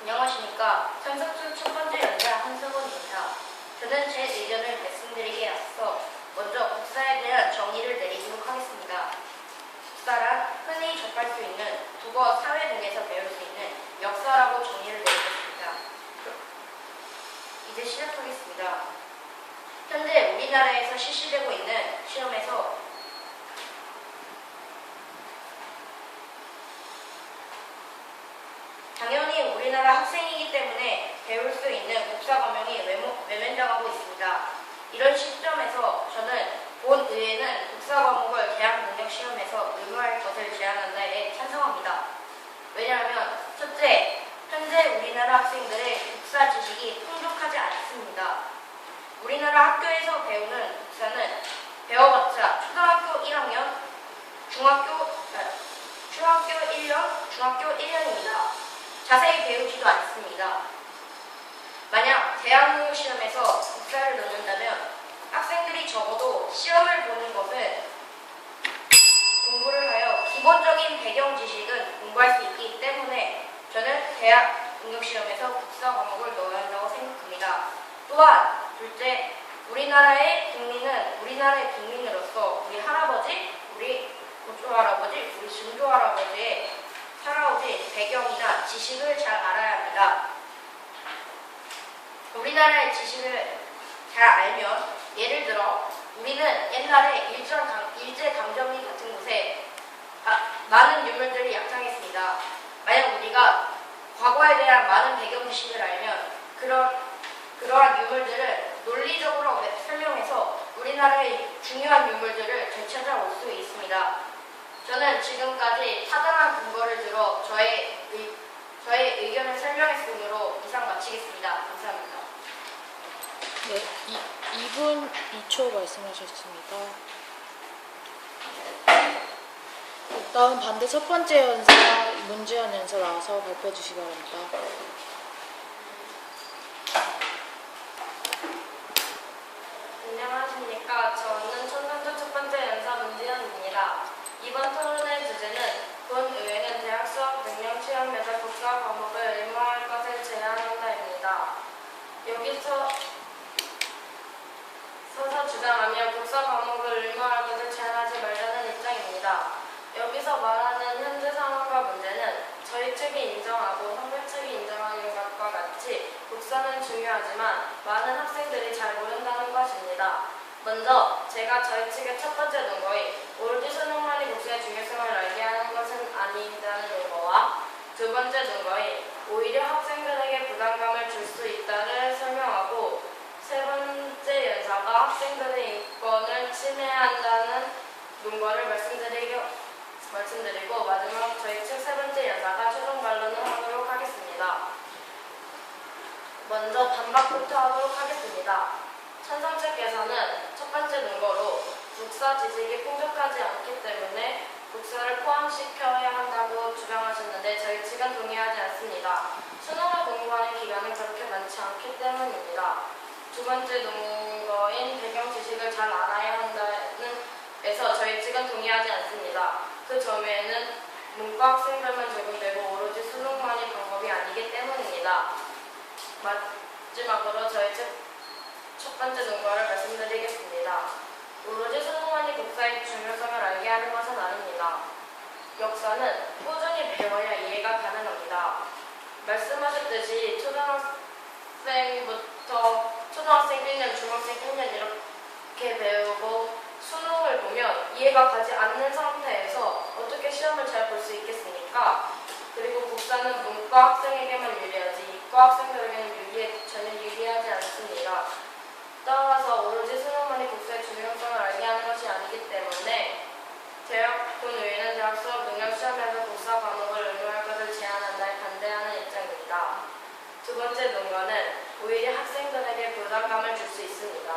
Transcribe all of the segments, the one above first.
안녕하십니까. 상습순 첫 번째 연사 한석원입니다. 저는 제 의견을 말씀드리기에 앞서 먼저 국사에 대한 정의를 내리도록 하겠습니다. 국사란 흔히 접할 수 있는 국어, 사회 등에서 배울 수 있는 역사라고 정의를 내리겠습니다. 이제 시작하겠습니다. 현재 우리나라에서 실시되고 있는 시험에서 당연히 우리나라 학생이기 때문에 배울 수 있는 국사 과목이 외면당하고 있습니다. 이런 시점에서 저는 본의회는 국사 과목을 대학 능력 시험에서 의무할 것을 제안한다에 찬성합니다. 왜냐하면 첫째, 현재 우리나라 학생들의 국사 지식이 풍족하지 않습니다. 우리나라 학교에서 배우는 국사는 배워봤자 초등학교 1학년, 중학교 1년, 중학교 1년입니다. 자세히 배우지도 않습니다. 만약 대학 시험에서 국사를 넣는다면 학생들이 적어도 시험을 보는 것은 공부를 하여 기본적인 배경 지식은 공부할 수 있기 때문에 저는 대학 능력시험에서 국사 과목을 넣어야 한다고 생각합니다. 또한 둘째, 우리나라의 국민으로서 우리 할아버지, 우리 고조할아버지, 우리 증조할아버지의 살아오신 배경이나 지식을 잘 알아야 합니다. 우리나라의 지식을 잘 알면, 예를 들어 우리는 옛날에 일제강점기 같은 곳에 많은 유물들이 약탈했습니다. 만약 우리가 과거에 대한 많은 배경 지식을 알면 그러한 유물들을 논리적으로 설명해서 우리나라의 중요한 유물들을 되찾아올 수 있습니다. 저는 지금까지 타당한 근거를 들어 저의 의견을 설명했으므로 이상 마치겠습니다. 감사합니다. 네, 2분 2초 말씀하셨습니다. 다음 반대 첫 번째 연사 문지연 연사 나와서 발표해 주시기 바랍니다. 안녕하십니까. 저는 천상조 첫 번째 연사 문지연입니다. 이번 토론의 주제는 본의회는 대학 수학 능력 시험 및 국사 과목을 의무화할 것을 제안한다입니다. 여기서 서서 주장하며 국사 과목을 의무화할 것을 제안하지 말자는 입장입니다. 여기서 말하는 현재 상황과 문제는 저희 측이 인정하고 선배 측이 인정하는 것과 같이 국사는 중요하지만 많은 학생들이 잘 모른다는 것입니다. 먼저 제가 저희 측의 첫 번째 논거인 오로지 수능만이 국사의 중요성을 알게 하는 것은 아니다는 논거와 두 번째 논거인 오히려 학생들에게 부담감을 줄 수 있다를 설명하고 세 번째 연사가 학생들의 인권을 침해한다는 논거를 말씀드리고 마지막 저희 측 세 번째 연사가 최종 반론을 하도록 하겠습니다. 먼저 반박부터 하도록 하겠습니다. 찬성 측에서는 첫 번째 논거로 국사 지식이 풍족하지 않기 때문에 국사를 포함시켜야 한다고 주장하셨는데 저희 측은 동의하지 않습니다. 수능을 공부하는 기간은 그렇게 많지 않기 때문입니다. 두 번째 논거인 배경 지식을 잘 알아야 한다는 에서 저희 측은 동의하지 않습니다. 그 점에는 문과 학생들만 적용되고 오로지 수능만이 방법이 아니기 때문입니다. 마지막으로 저희 측 첫 번째 논거를 말씀드리겠습니다. 오로지 수능만이 국사의 중요성을 알게 하는 것은 아닙니다. 역사는 꾸준히 배워야 이해가 가능합니다. 말씀하셨듯이 초등학생 1년, 중학생 1년 이렇게 배우고 수능을 보면 이해가 가지 않는 상태에서 어떻게 시험을 잘 볼 수 있겠습니까? 그리고 국사는 문과 학생에게만 유리하지 이과 학생들에게는 전혀 유리하지 않습니다. 따라서 오로지 수능만이 국사의 중요성을 알게 하는 것이 아니기 때문에 본의회는 대학 수학 능력 시험에서 국사 과목을 의무할 것을 제안한다에 반대하는 입장입니다. 두 번째 논거는 오히려 학생들에게 부담감을 줄 수 있습니다.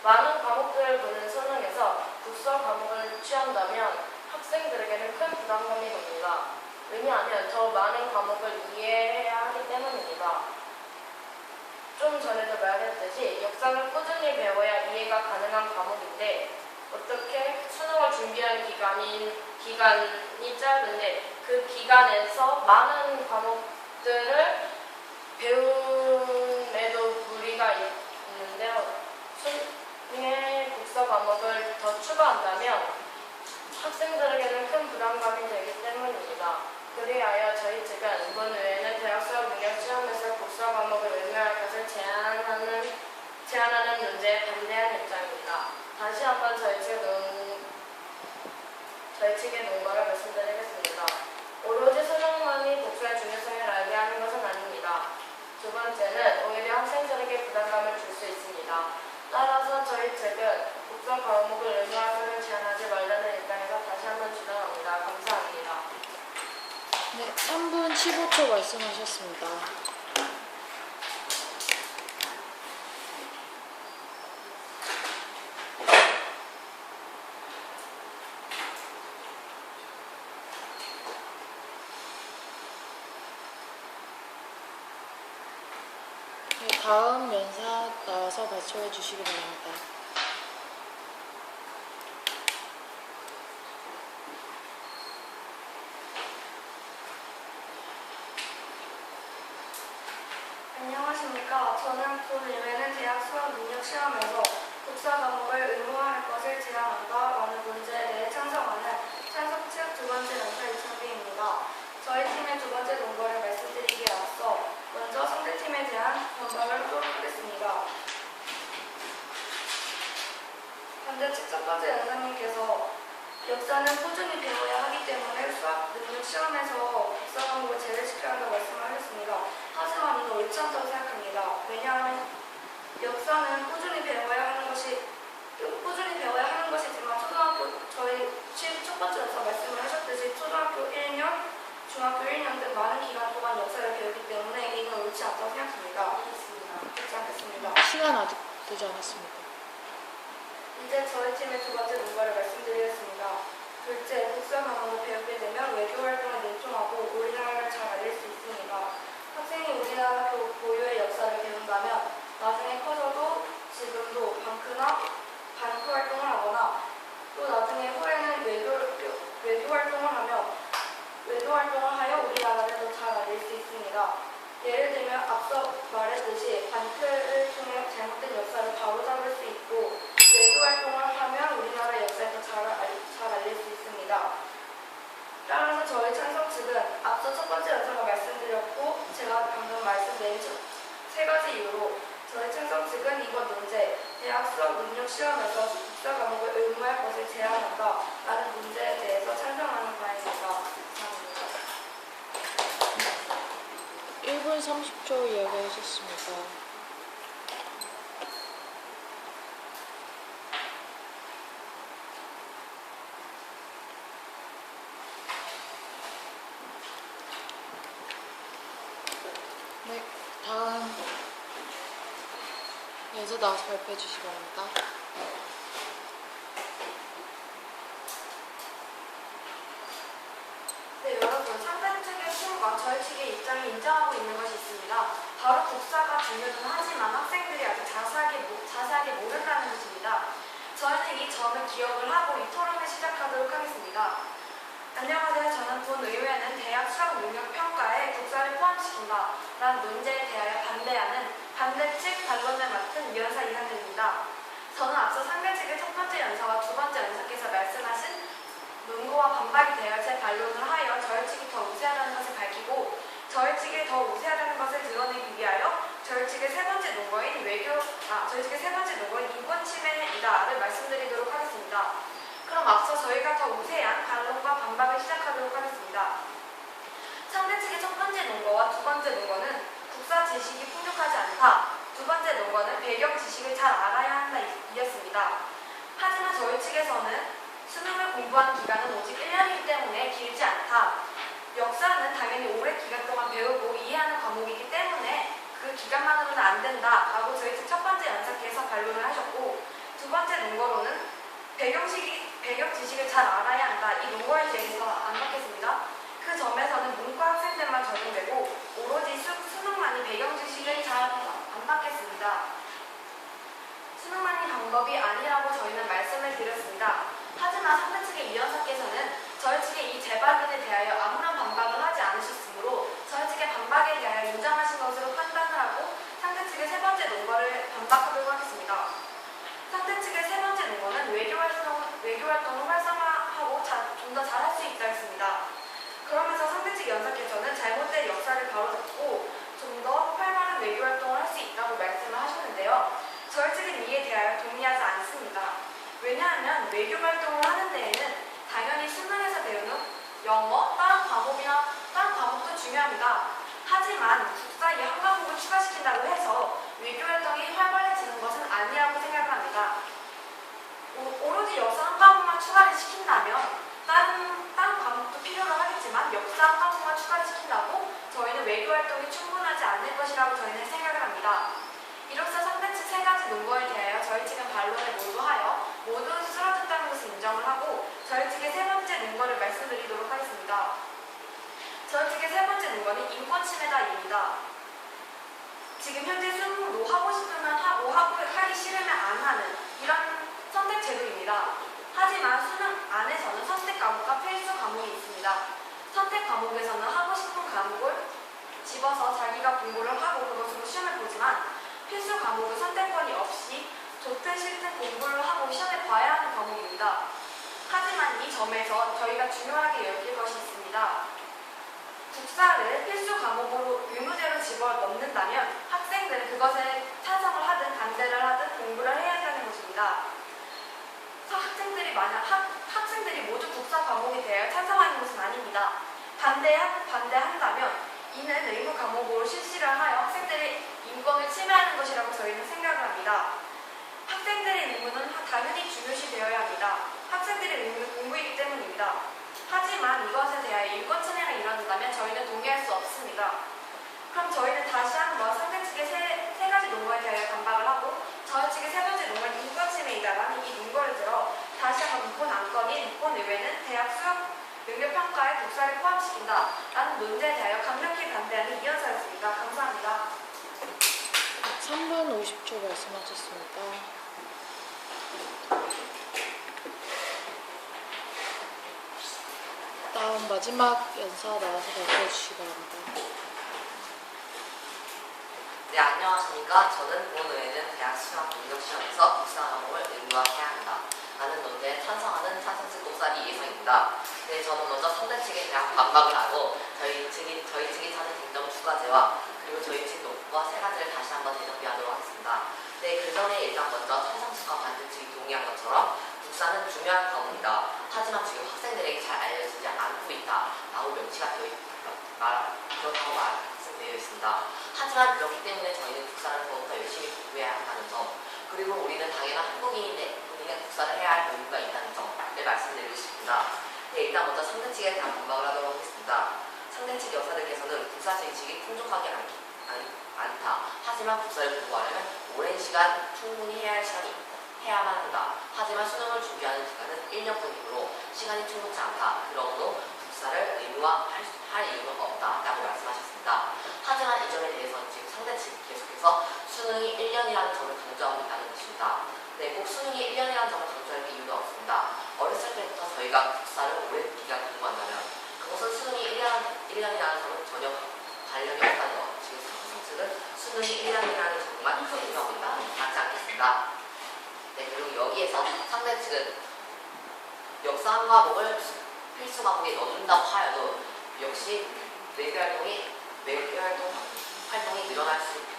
많은 과목들을 보는 수능에서 국사 과목을 취한다면 학생들에게는 큰 부담감이 됩니다. 왜냐하면 더 많은 과목을 이해해야 하기 때문입니다. 좀 전에도 말했듯이 역사는 꾸준히 배워야 이해가 가능한 과목인데 어떻게 수능을 준비하는 기간이 짧은데 그 기간에서 많은 과목들을 배움에도 무리가 있는데요. 수능의 국사 과목을 더 추가한다면 학생들에게는 큰 부담감이 되기 때문입니다. 그리하여 저희 측은 이번 외에는 대학 수학 능력 시험에서 국사 과목을 의무화할 것을 제안하는 문제에 반대하는 입장입니다. 다시 한번 저희 측의 논거를 말씀드리겠습니다. 오로지 수능만이 국사의 중요성을 알게 하는 것은 아닙니다. 두 번째는 오히려 학생들에게 부담감을 줄 수 있습니다. 따라서 저희 측은 국사 과목을 의무화를 제한하지 말라는 입장에서 다시 한번 주장합니다. 감사합니다. 네, 3분 15초 말씀하셨습니다. 네, 다음 연사 나와서 발표해 주시기 바랍니다. 안녕하십니까. 저는 본 이외에는 대학 수학 능력 시험에서 국사 과목을 의무화할 것을 제안한다라는 문제에 대해 찬성 측 두 번째 연사 이창빈입니다. 저희 팀의 두 번째 논거를 말씀드리기에 앞서 먼저 상대팀에 대한 반박을 하도록 하겠습니다. 반대측 첫 번째 연사님께서 역사는 꾸준히 배워야 하기 때문에 수학 능력 시험에서 국사 과목을 제외시켜야 한다고 말씀을 하셨습니다. 하지만 이는 옳지 않다고 생각합니다. 왜냐하면 역사는 꾸준히 배워야 하는 것이지만 저희 첫 번째 연사 말씀을 하셨듯이 초등학교 1년, 중학교 1년 등 많은 기간 동안 역사를 배우기 때문에 이는 옳지 않다고 생각합니다. 그렇지 않겠습니다. 시간 아직 되지 않았습니다. 이제 저희 팀의 두 번째 논거를 말씀드리겠습니다. 둘째, 국사 과목을 배우게 되면 외교 활동에 능통하고 우리나라를 잘 알릴 수 있습니다. 학생이 우리나라 고유의 역사를 배운다면 나중에 커서도 지금도 방크 활동을 하거나 또 나중에 후에는 외교 활동을 하여 우리나라를 더 잘 알릴 수 있습니다. 예를 들면 앞서 말했듯이 방크를 통해 잘못된 역사를 바로잡을 수 있고 외교 활동을 하면 우리나라 역사를 더 잘 알릴 수 있습니다. 따라서 저희 찬성 측은 앞서 첫 번째 연사가 말씀드렸고 제가 방금 말씀드린 세 가지 이유로 저희 찬성 측은 이번 문제 대학 수학 능력 시험에서 국사 과목을 의무화할 것을 제안한다 라는 문제에 대해서 찬성하는 바입니다. 감사합니다. 1분 30초 이야기하셨습니다. 네, 다음 연사 나와서 발표해 주시기 바랍니다. 네, 여러분, 상대 측의 팀과 저희 측의 입장이 인정하고 있는 것이 있습니다. 바로 국사가 중요는 하지만 학생들이 아주 자세하게 모른다는 것입니다. 저희는 이 점을 기억을 하고 이 토론을 시작하도록 하겠습니다. 안녕하세요. 저는 본 의회는 대학 수학 능력 평가에 국사를 포함시킨다 라는 문제에 대하여 반대하는 반대측 반론을 맡은 위원사 이한들입니다. 저는 앞서 상대 측의 첫 번째 연사와 두 번째 연사께서 말씀하신 논거와 반박이 되어 제 반론을 하여 저희 측이 더 우세하다는 것을 밝히고 저희 측이 더 우세하다는 것을 드러내기 위하여 저희 측의 세 번째 논거인 인권 침해이다를 말씀드리도록 하겠습니다. 그럼 앞서 저희가 더 우세한 반론과 반박을 시작하도록 하겠습니다. 상대 측의 첫 번째 논거와 두 번째 논거는 국사 지식이 풍족하지 않다. 두 번째 논거는 배경 지식을 잘 알아야 한다 이었습니다. 하지만 저희 측에서는 수능을 공부하는 기간은 오직 1년이기 때문에 길지 않다. 역사는 당연히 오랜 기간 동안 배우고 이해하는 과목이기 때문에 그 기간만으로는 안 된다 라고 저희 측 첫 번째 연사께서 반론을 하셨고 두 번째 논거로는 배경 지식을 잘 알아야 한다. 이 논거에 대해서 안 받겠습니다. 그 점에서는 문과 학생들만 적용되고 오로지 수능만이 배경 지식을 잘 안 받겠습니다. 수능만이 방법이 아니라고 저희는 말씀을 드렸습니다. 하지만 상대 측의 위원사께서는 저희 측의 이 재발견에 대하여 아무런 반박을 하지 않으셨으므로 저희 측의 반박에 대하여 인정하신 것으로 판단합니다. 중요합니다. 하지만 국사 이 한 과목을 추가시킨다고 해서 외교 활동이 활발해지는 것은 아니라고 생각을 합니다. 오로지 역사 한 과목만 추가를 시킨다면 다른 과목도 필요로 하겠지만 역사 한 과목만 추가를 시킨다고 저희는 외교 활동이 충분하지 않을 것이라고 저희는 생각을 합니다. 이로써 상대 측 세 가지 논거에 대하여 저희 측은 반론을 모두 하여 모두 쓰러졌다는 것을 인정을 하고 저희 측의 세 번째 논거를 말씀드리도록 하겠습니다. 저희 측의 세 번째 논거는 인권 침해다입니다. 지금 현재 수능으로 하고 싶으면 하고 하기 싫으면 안 하는 이런 선택 제도입니다. 하지만 수능 안에서는 선택 과목과 필수 과목이 있습니다. 선택 과목에서는 하고 싶은 과목을 집어서 자기가 공부를 하고 그것으로 시험을 보지만 필수 과목은 선택권이 없이 좋든 싫든 공부를 하고 시험에 봐야 하는 과목입니다. 하지만 이 점에서 저희가 중요하게 여길 것이 있습니다. 국사를 필수 과목으로 의무제로 집어넣는다면 학생들은 그것에 찬성을 하든 반대를 하든 공부를 해야 한다는 것입니다. 학생들이 모두 국사 과목에 대하여 찬성하는 것은 아닙니다. 반대한다면 이는 의무 과목으로 실시를 하여 학생들의 인권을 침해하는 것이라고 저희는 생각을 합니다. 학생들의 의무는 당연히 중요시 되어야 합니다. 학생들의 의무는 공부이기 때문입니다. 하지만 이것에 대하여 인권 침해가 일어난다면 저희는 동의할 수 없습니다. 그럼 저희는 다시 한번 상대 측의 세 가지 논거에 대하여 반박을 하고 저희 측의 세 번째 논거는 인권 침해이다라는 이 논거를 들어 다시 한번 문본 안건인 문본 의외는 대학 수학 능력평가에 국사를 포함시킨다 라는 논제에 대하여 강력히 반대하는 이현서였습니다. 감사합니다. 3분 50초 말씀하셨습니다. 다음 마지막 연사 나와서 발표해 주시기 바랍니다. 네, 안녕하십니까. 저는 본 의회는 대학 수학 능력시험에서 국사 과목을 의무화해야 한다 라는 논제에 찬성하는 찬성측 독사리 이혜성입니다. 네, 저는 먼저 상대 측에 대한 반박을 하고 저희 측이 찾은 쟁점 두 가지와 그리고 저희 측 논과 세 가지를 다시 한번 대정비하도록 하겠습니다. 네, 그 전에 일단 먼저 찬성측과 반대 측이 동의한 것처럼 국사는 중요한 과목이다. 하지만 지금 학생들에게 잘 알려지지 않고 있다 라고 명시가 그렇다고 말씀되어 있습니다. 하지만 그렇기 때문에 저희는 국사를 더욱더 열심히 공부해야 한다는 점, 그리고 우리는 당연한 한국인인데 우리는 국사를 해야 할 의무가 있다는 점을 말씀드리고 싶습니다. 네, 일단 먼저 상대 측에 대한 반박을 하도록 하겠습니다. 상대 측 여사들께서는 국사 지식이 풍족하지 않다. 하지만 국사를 공부하려면 오랜 시간 충분히 해야만 한다. 하지만 수능을 준비하는 기간은 1년뿐이므로 시간이 충분치 않다. 그러므로 국사를 의무화할 이유는 없다 라고 말씀하셨습니다. 하지만 이 점에 대해서는 지금 상대 측이 계속해서 수능이 1년이라는 점을 강조하고 있다는 것입니다. 네, 꼭 수능이 1년이라는 점을 강조할 이유는 없습니다. 어렸을 때부터 저희가 국사를 오랜 기간 공부한다면 그것은 수능이 1년이라는 점을 전혀 관련이 없다는 것. 지금 상대 측은 수능이 1년이라는 점만 강조하고 있다. 맞지 않겠습니다. 네, 그리고 여기에서 상대 측은 역사 한 과목을 필수 과목에 넣는다고 하여도 역시 외교 활동이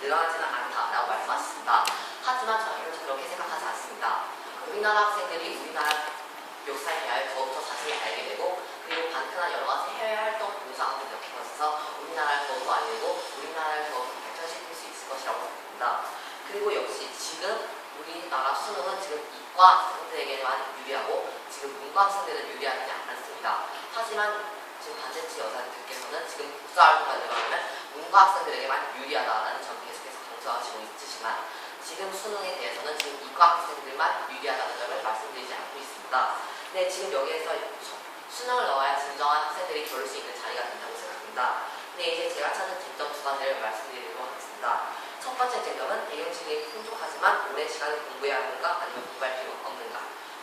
늘어나지는 않다라고 말씀하셨습니다. 하지만 저희는 그렇게 생각하지 않습니다. 우리나라 학생들이 우리나라 역사에 대하여 더욱더 자세히 알게 되고 그리고 반편한 여러 가지 해외 활동 봉사활동 겪으면서 우리나라를 더욱더 알리고 우리나라를 더욱더 발전시킬 수 있을 것이라고 생각합니다. 그리고 역시 지금 우리나라 수능은 지금 이과 학생들에게만 유리하고 지금 문과 학생들은 유리하지 않습니다. 하지만 지금 반대측 여사님들께서는 지금 국사활동을 들어가면 문과 학생들에게만 유리하다라는 점 계속해서 강조하시고 있으시지만 지금 수능에 대해서는 지금 이과 학생들만 유리하다는 점을 말씀드리지 않고 있습니다. 네, 지금 여기에서 수능을 넣어야 진정한 학생들이 겨룰 수 있는 자리가 된다고 생각합니다. 네, 이제 제가 찾은 쟁점 두 가지를 말씀드리도록 하겠습니다. 첫 번째 쟁점은 배경지식이 풍족하지만 오랜 시간을 공부해야 하는가 아니면 공부할 필요가 없는가.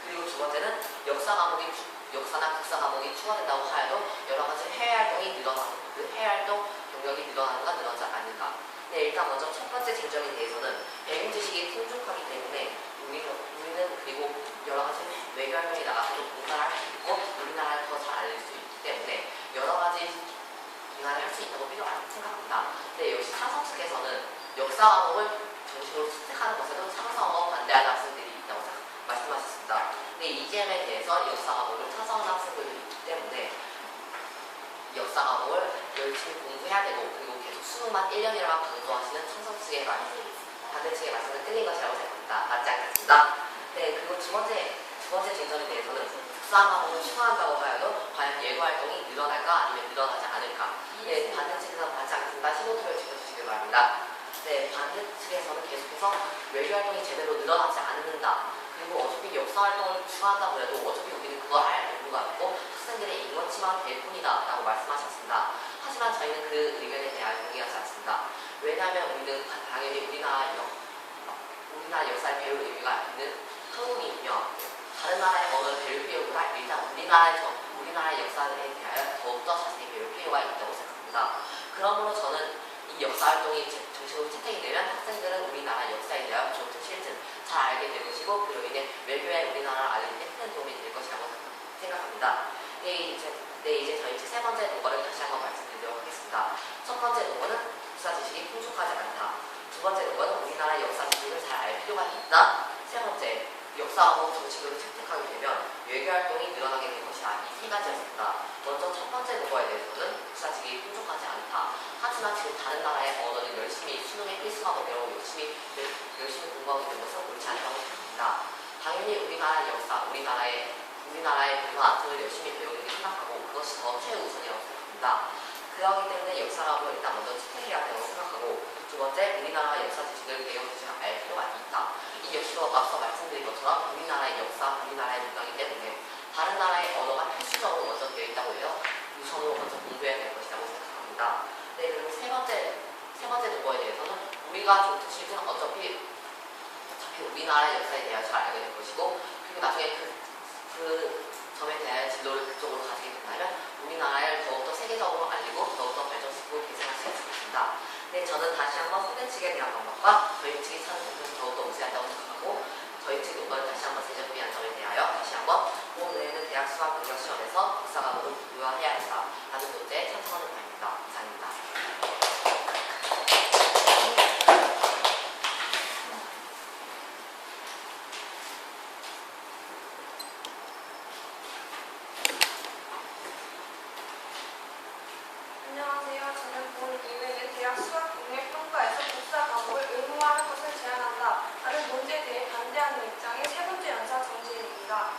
그리고 두 번째는 역사나 국사 과목이 추가된다고 하여도 여러 가지 해외 활동이 늘어나는 그 해외 활동 경력이 늘어나는가 늘어나지 않는가. 네, 일단 먼저 첫 번째 쟁점에 대해서는 배경 지식이 풍족하기 때문에 우리는 그리고 여러 가지 외교 활동에 나가서도 봉사를 할 수 있고 우리나라를 더 잘 알릴 수 있기 때문에 여러 가지 기간을 할 수 있다고 생각합니다. 네, 역시 찬성 측에서는 역사 과목을 정식으로 채택하는 것에도 찬성하고 반대하는 학생들이 있다고 말씀하셨습니다. 네, 이 점에 대해서 역사 과목을 찬성하는 학생들이 있기 때문에 역사 과목을 열심히 공부해야 해야 되고 그리고 계속 수능만 1년이라만 강조하시는 찬성 측의 반대 측의 말씀은 틀린 것이라고 생각합니다. 맞지 않겠습니다. 네, 그리고 두 번째 쟁점에 대해서는 국사과목을 추가한다고 하여도 과연 예고 활동이 늘어날까 아니면 늘어나지 않을까. 네, 반대 측에서는 맞지 않습니다. 신호표를 지켜주시길 바랍니다. 네, 반대 측에서는 계속해서 외교 활동이 제대로 늘어나지 않는다. 그리고 어차피 역사 활동을 추가한다고 해도 어차피 우리는 그걸 할 의무가 없고 학생들의 인권침해가 될 뿐이다 라고 말씀하셨습니다. 하지만 저희는 그 의견에 대하여 동의하지 않습니다. 왜냐하면 우리는 당연히 우리나라 역사를 배울 의미가 있는 한국이며 다른 나라의 언어를 배울 필요보다 일단 우리나라의 역사에 대하여 더욱더 자세히 배울 필요가 있다고 생각합니다. 그러므로 저는 이 역사 활동이 정식으로 채택이 되면 학생들은 우리나라 역사에 대하여 좋든 싫든 잘 알게 될 것이고 그로 인해 외교에 우리나라를 알리는 데 큰 도움이 될 것이라고 생각합니다. 네, 이제 저희 세 번째 논거를 다시 한번 말씀드리도록 하겠습니다. 첫 번째 논거는 역사 지식이 풍족하지 않다. 두 번째 논거는 우리나라 역사 지식을 잘 알 필요가 있다. 세 번째, 역사 과목 정식으로 채택하게 되면 외교 활동이 늘어나게 될 것이다. 이 세 가지였습니다. 먼저 첫 번째 논거에 대해서는 역사 지식이 풍족하지 않다. 하지만 지금 다른 나라의 언어를 열심히 수능의 필수 과목으로 열심히 공부하고 있는 것은 옳지 않다고 생각합니다. 당연히 우리나라의 역사, 우리나라의 문화 등을 열심히 배우는 게 생각하고 그것이 더 최우선이라고 생각합니다. 그렇기 때문에 역사학을 일단 먼저 채택해야 된다고 생각하고 두 번째, 우리나라 역사 지식을 배경 지식을 알 필요가 있다. 이 역시도 앞서 말씀드린 것처럼 우리나라의 역사, 우리나라의 문화이기 때문에 다른 나라의 언어가 필수적으로 먼저 되어 있다고 해요. 우선으로 먼저 공부해야 될 것이라고 생각합니다. 네, 그리고 세 번째 논거에 대해서는 우리가 좋든 싫든 어차피 우리나라 역사에 대하여 잘 알게 될 것이고 그리고 나중에 그 점에 대하여 진로를 그쪽으로 가지게 된다면 우리나라를 더욱더 세계적으로 알리고 더욱더 발전시키고 개선할 수 있습니다. 네, 저는 다시 한번 선대 측에 대한 방법과 저희 측이 찾은 것을 더욱더 우세하다고 생각하고 저희 측 논거를 다시 한번 재정비한 점에 대하여 다시 한번 본 의회는 대학 수학 능력 시험에서 역사 과목을 부여해야 한다 라는 논제에 찬성하는 바입니다. 이상입니다. 안녕하세요. 저는 본 의회는 대학 수학 능력 평가에서 국사 과목을 의무화할 것을 제안한다 라는 논제에 대해 반대하는 입장의 세 번째 연사 정지인입니다.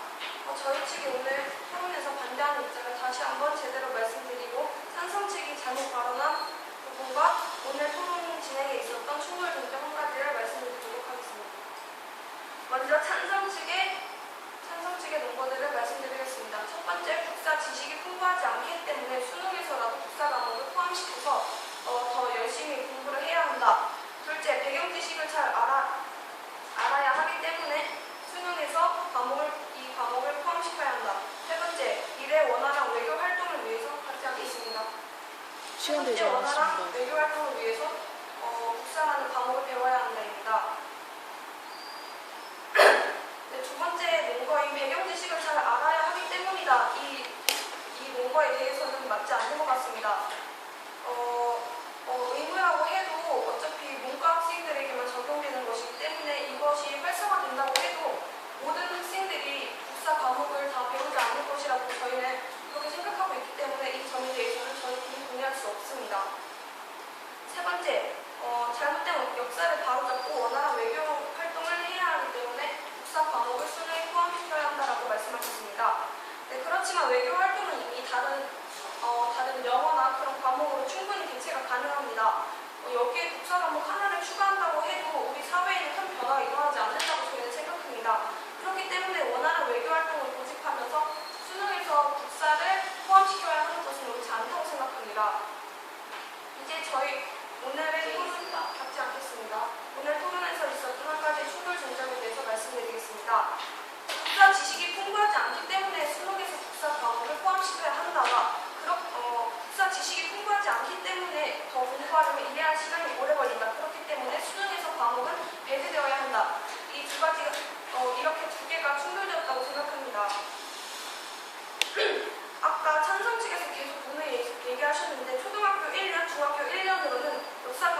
저희 측이 오늘 토론에서 반대하는 입장을 다시 한번 제대로 말씀드리고 찬성 측이 잘못 발언한 부분과 오늘 토론 진행에 있었던 충돌 쟁점 한 가지를 말씀드리도록 하겠습니다. 먼저 찬성 측의 논거들을 말씀드리겠습니다. 첫 번째, 국사 지식이 풍부하지 않기 때문에 수능에서라도 국사 과목을 포함시켜서 더 열심히 공부를 해야 한다. 둘째, 배경 지식을 잘 알아야 하기 때문에 수능에서 이 과목을 포함시켜야 한다. 세 번째, 미래 원활한 외교 활동을 위해서 같이 하겠습니다. 시간 되지 원활한 않았습니다. 외교 활동을 위해서 국사라는 과목을 배워야 한다입니다. 네, 두 번째 논거인 배경 지식을 잘 알아야 하기 때문이다. 이 논거에 대해서는 맞지 않는 것 같습니다. 의무라고 해도 어차피 문과 학생들에게만 적용되는 것이기 때문에 이것이 활성화된다고 해도 모든 학생들이 국사 과목을 다 배우지 않을 것이라고 저희는 그렇게 생각하고 있기 때문에 이 점에 대해서는 저희끼리 동의할 수 없습니다. 세 번째, 잘못된 역사를 바로잡고 원활한 외교 활동을 해야 하기 때문에 국사 과목을 수능에 포함시켜야 한다라고 말씀하셨습니다. 네, 그렇지만 외교 활동은 이미 다른 영어나 그런 과목으로 충분히 대체가 가능합니다. 여기에 국사 과목 하나를 추가한다고 해도 우리 사회에는 큰 변화가 일어나지 않는다고 저희는 생각합니다. 그렇기 때문에 원활한 외교 활동을 고집하면서 수능에서 국사를 포함시켜야 하는 것은 옳지 않다고 생각합니다. 이제 저희 오늘의 토론 갖지 않겠습니다. 오늘 토론에서 있었던 한 가지 충돌 쟁점에 대해서 말씀드리겠습니다. 국사 지식이 풍부하지 않기 때문에 수능에서 국사 과목을 포함시켜야 한다가 국사 지식이 풍부하지 않기 때문에 더 공부하려면 이해할 시간이 오래 걸린다. 그렇기 때문에 수능에서 과목은 배제되어야 한다. 이 두 가지가 이렇게 두 개가 충돌되었다고 생각합니다. 아까 찬성 측에서 계속 오늘 얘기하셨는데 초등학교 1년, 중학교 1년으로는 역사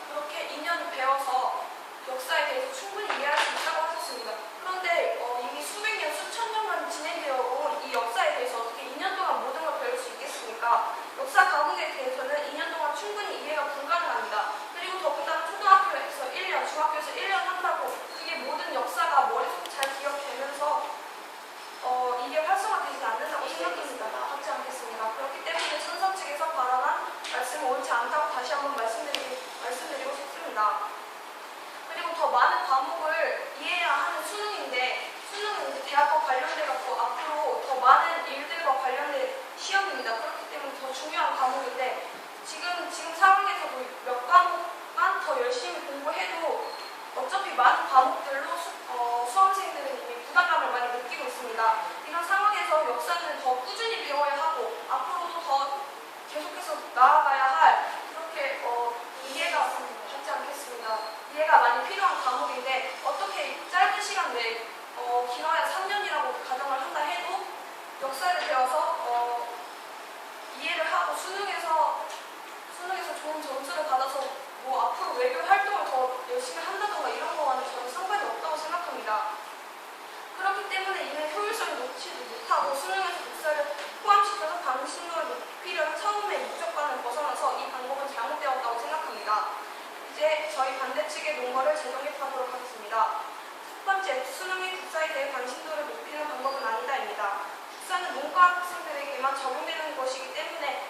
그렇게 2년 배워서 역사에 대해서 충분히 이해할 수 있다고 하셨습니다. 그런데 이미 수백 년, 수천 년간 진행되어 온 이 역사에 대해서 어떻게 2년 동안 모든 걸 배울 수 있겠습니까? 역사 과목에 충분히 이해가 불가능합니다. 그리고 더군다나 초등학교에서 1년, 중학교에서 1년 한다고 그게 모든 역사가 머릿속에 잘 기억되면서 이게 활성화되지 않는다고 생각합니다. 그렇지 않겠습니까? 그렇기 때문에 천서 측에서 발언한 말씀은 옳지 않다고 다시 한번 말씀드리고 싶습니다. 그리고 더 많은 과목을 이해해야 하는 수능인데 수능은 이제 대학과 관련돼 갖고 앞으로 더 많은 일들과 관련된 시험입니다. 그렇기 때문에 더 중요한 과목인데 지금 상황에서도 몇 과목만 더 열심히 공부해도 어차피 많은 과목들로 수험생들은 이미 부담감을 많이 느끼고 있습니다. 이런 상황에서 역사는 더 꾸준히 배워야 하고 앞으로도 더 계속해서 나아가야 할 그렇게 이해가 받지 않겠습니다. 이해가 많이 필요한 과목인데 어떻게 짧은 시간 내에 길어야 3년이라고 가정을 한다 해도 역사를 배워서 이해를 하고 수능에서 좋은 점수를 받아서 뭐 앞으로 외교 활동을 더 열심히 한다던가 이런 거와는 저는 상관이 없다고 생각합니다. 그렇기 때문에 이는 효율성이 높지도 못하고 수능에서 국사를 포함시켜서 강신도를 높이려는 처음의 목적과는 벗어나서 이 방법은 잘못되었다고 생각합니다. 이제 저희 반대 측의 논거를 재정립하도록 하겠습니다. 첫 번째, 수능이 국사에 대해 관심도를 높이는 방법은 아니다입니다. 국사는 문과 학생들에게만 적용되는 것이기 때문에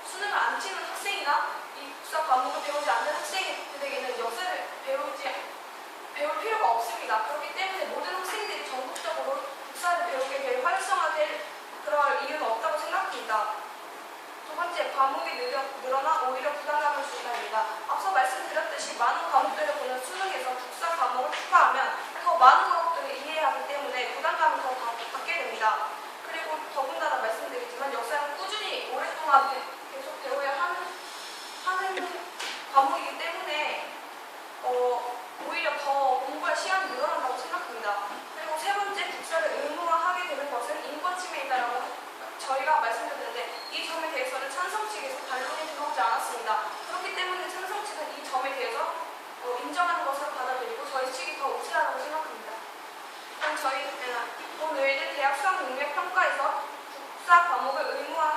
수능을 안 치는 학생이나 이 국사 과목을 배우지 않는 학생들에게는 역사를 배울 필요가 없습니다. 그렇기 때문에 모든 학생들이 전국적으로 국사를 배우게 될 활성화될 그럴 이유는 없다고 생각합니다. 두 번째, 과목이 늘어나 오히려 부담감을 준다입니다. 앞서 말씀드렸듯이 많은 과목들을 보는 수능에서 국사 과목을 추가하면 더 많은 과목들을 이해하기 때문에 부담감을 더 받게 됩니다. 그리고 더군다나 말씀드리지만 역사는 꾸준히 오랫동안 계속 배워야 하는 과목이기 때문에 오히려 더 공부할 시간이 늘어난다고 생각합니다. 그리고 세 번째, 국사를 의무화하게 되는 것은 인권 침해이다라고 저희가 말씀드렸는데 이 점에 대해서는 찬성 측에서 반론이 들어오지 않았습니다. 그렇기 때문에 찬성 측은 이 점에 대해서 인정하는 것을 받아들이고 저희 측이 더 우세하다고 생각합니다. 그럼 저희는 오늘 대학 수학 능력 평가에서 국사 과목을 의무화